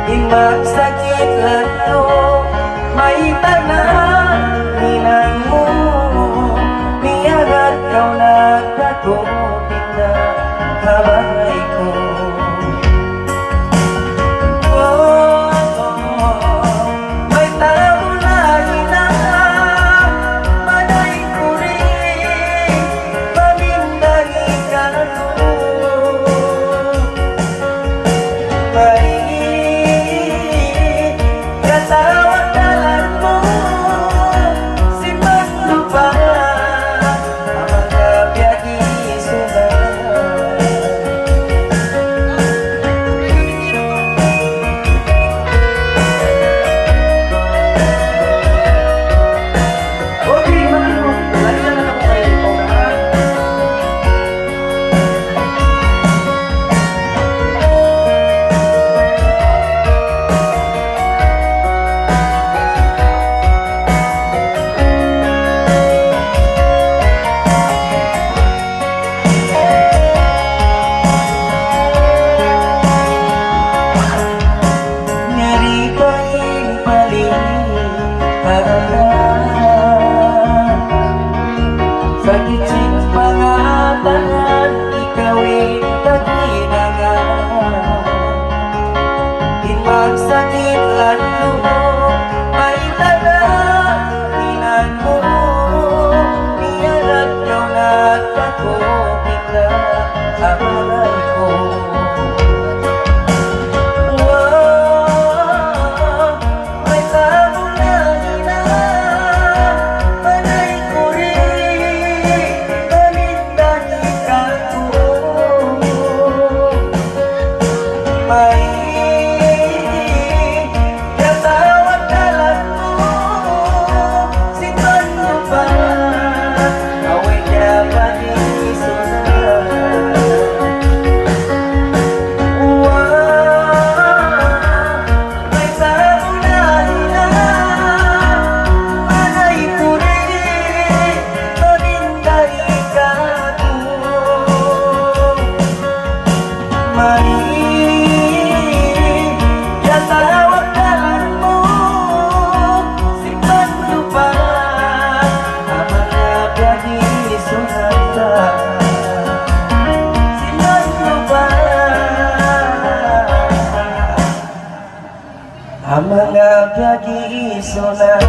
Di magsakit lalo, may tanan ninangmo. Niyagat kau nagdakopin na kamay ko. May tao na hinang manay ko rin, pamindangi ka to. Katawag dalan mo, si Maglupa, ang mga biyagi sunay. Okay, Maglupa, lagi na ako kayo po na. Sa kitchen pangatangan, ikawin taginangan. Di magsakit lalo, may tanan inan mo. Niyarat kau nagdakopin na amalay ko. Katawag dalan mo, si Maglupa, away niya pag-isunod. May tao na hinang manay ko rin, paminday ka to. Katawag dalan mo, si Maglupa, ang mga biyagi sunod. Si Maglupa, ang mga biyagi sunod.